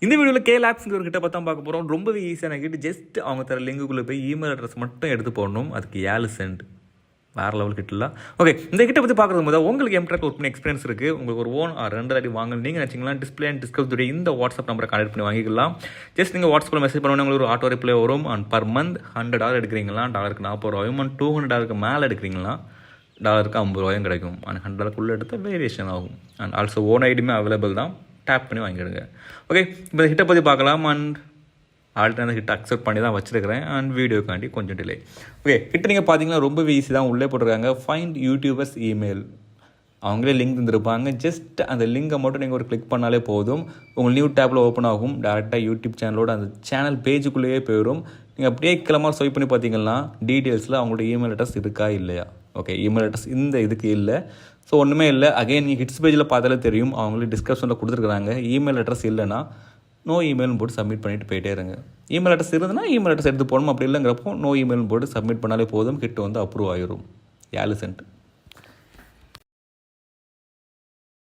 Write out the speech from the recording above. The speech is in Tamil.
இந்த வீடியோவில் KLabs ஒரு கிட்ட பார்த்தா பார்க்க போகிறோம். ரொம்பவே ஈஸியான கிட்ட. ஜஸ்ட் அவங்க தர லிங்குக்குள்ளே போய் இமெயில் அட்ரஸ் மட்டும் எடுத்து போடணும். அதுக்கு 7 சென்ட் வேறு லெவல் கிட்டல. ஓகே, இந்த கிட்ட பற்றி பார்க்குறது போது உங்களுக்கு Mturk ஒர்க் பண்ணி எக்ஸ்பீரியன்ஸ் இருக்குது, உங்களுக்கு ஒரு ஓன் 2 அடி வாங்கணும் நீங்கள் நினச்சிங்களா, டிஸ்பிளே அண்ட் டிஸ்கவுண்ட் இந்த வாட்ஸ்அப் நம்பரை கான்டெக்ட் பண்ணி வாங்கிக்கலாம். ஜஸ்ட் நீங்கள் வாட்ஸ்அப்பில் மெசேஜ் பண்ணுவோம், உங்களுக்கு ஒரு ஆட்டோ ரிப்ளை வரும். அண்ட் பர் மந்த் $100 எடுக்கிறீங்களா, டாலருக்கு 40 ரூபாயும், அண்ட் $200 மேலே எடுக்கிறீங்களா, டாலருக்கு 50 ரூபாயும் கிடைக்கும். அண்ட் $100 எடுத்தால் வேரியேஷன் ஆகும். அண்ட் ஆல்சோ ஓன் ஐடியுமே அவைலபிள் தான், டேப் பண்ணி வாங்கிடுங்க. ஓகே, இப்போ ஹிட்டை பற்றி பார்க்கலாம். அண்ட் ஆல்ரெடி அந்த ஹிட் அக்செப்ட் பண்ணி தான் வச்சுருக்கிறேன். அண்ட் வீடியோக்காண்டி கொஞ்சம் டிலே. ஓகே, ஹிட் நீங்கள் பார்த்தீங்கன்னா ரொம்பவே ஈஸி தான். உள்ளே போட்டிருக்காங்க ஃபைண்ட் யூடியூபர்ஸ் இமெயில். அவங்களே லிங்க் தந்துருப்பாங்க. ஜஸ்ட் அந்த லிங்கை மட்டும் நீங்கள் ஒரு கிளிக் பண்ணாலே போதும், உங்கள் நியூ டேப்பில் ஓப்பன் ஆகும். டேரெக்டாக யூடியூப் சேனலோட அந்த சேனல் பேஜுக்குள்ளேயே போயிடும். நீங்கள் அப்படியே கிளம்ப ஸ்வைப் பண்ணி பார்த்தீங்கன்னா டீட்டெயில்ஸில் அவங்களோட இமெயில் அட்ரஸ் இருக்கா இல்லையா. ஓகே, இமெயில் அட்ரஸ் இந்த இதுக்கு இல்லை. ஸோ ஒன்றுமே இல்லை. அகைன் நீங்கள் ஹிட்ஸ் பேஜில் பார்த்தாலே தெரியும், அவங்களே டிஸ்கிரிப்ஷனில் கொடுத்துருக்குறாங்க. இமெயில் அட்ரஸ் இல்லைன்னா நோ இமெயில்னு போட்டு சப்மிட் பண்ணிவிட்டு போயிட்டே இருங்க. இமெயில் அட்ரஸ் இருந்ததுன்னா இமெயில் அட்ரஸ் எடுத்து போடணும். அப்படி இல்லைங்கிறப்போ நோ இமெயில்னு போட்டு சப்மிட் பண்ணாலே போதும், கிட்ட வந்து அப்ரூவ் ஆகிரும். 7 சென்ட்.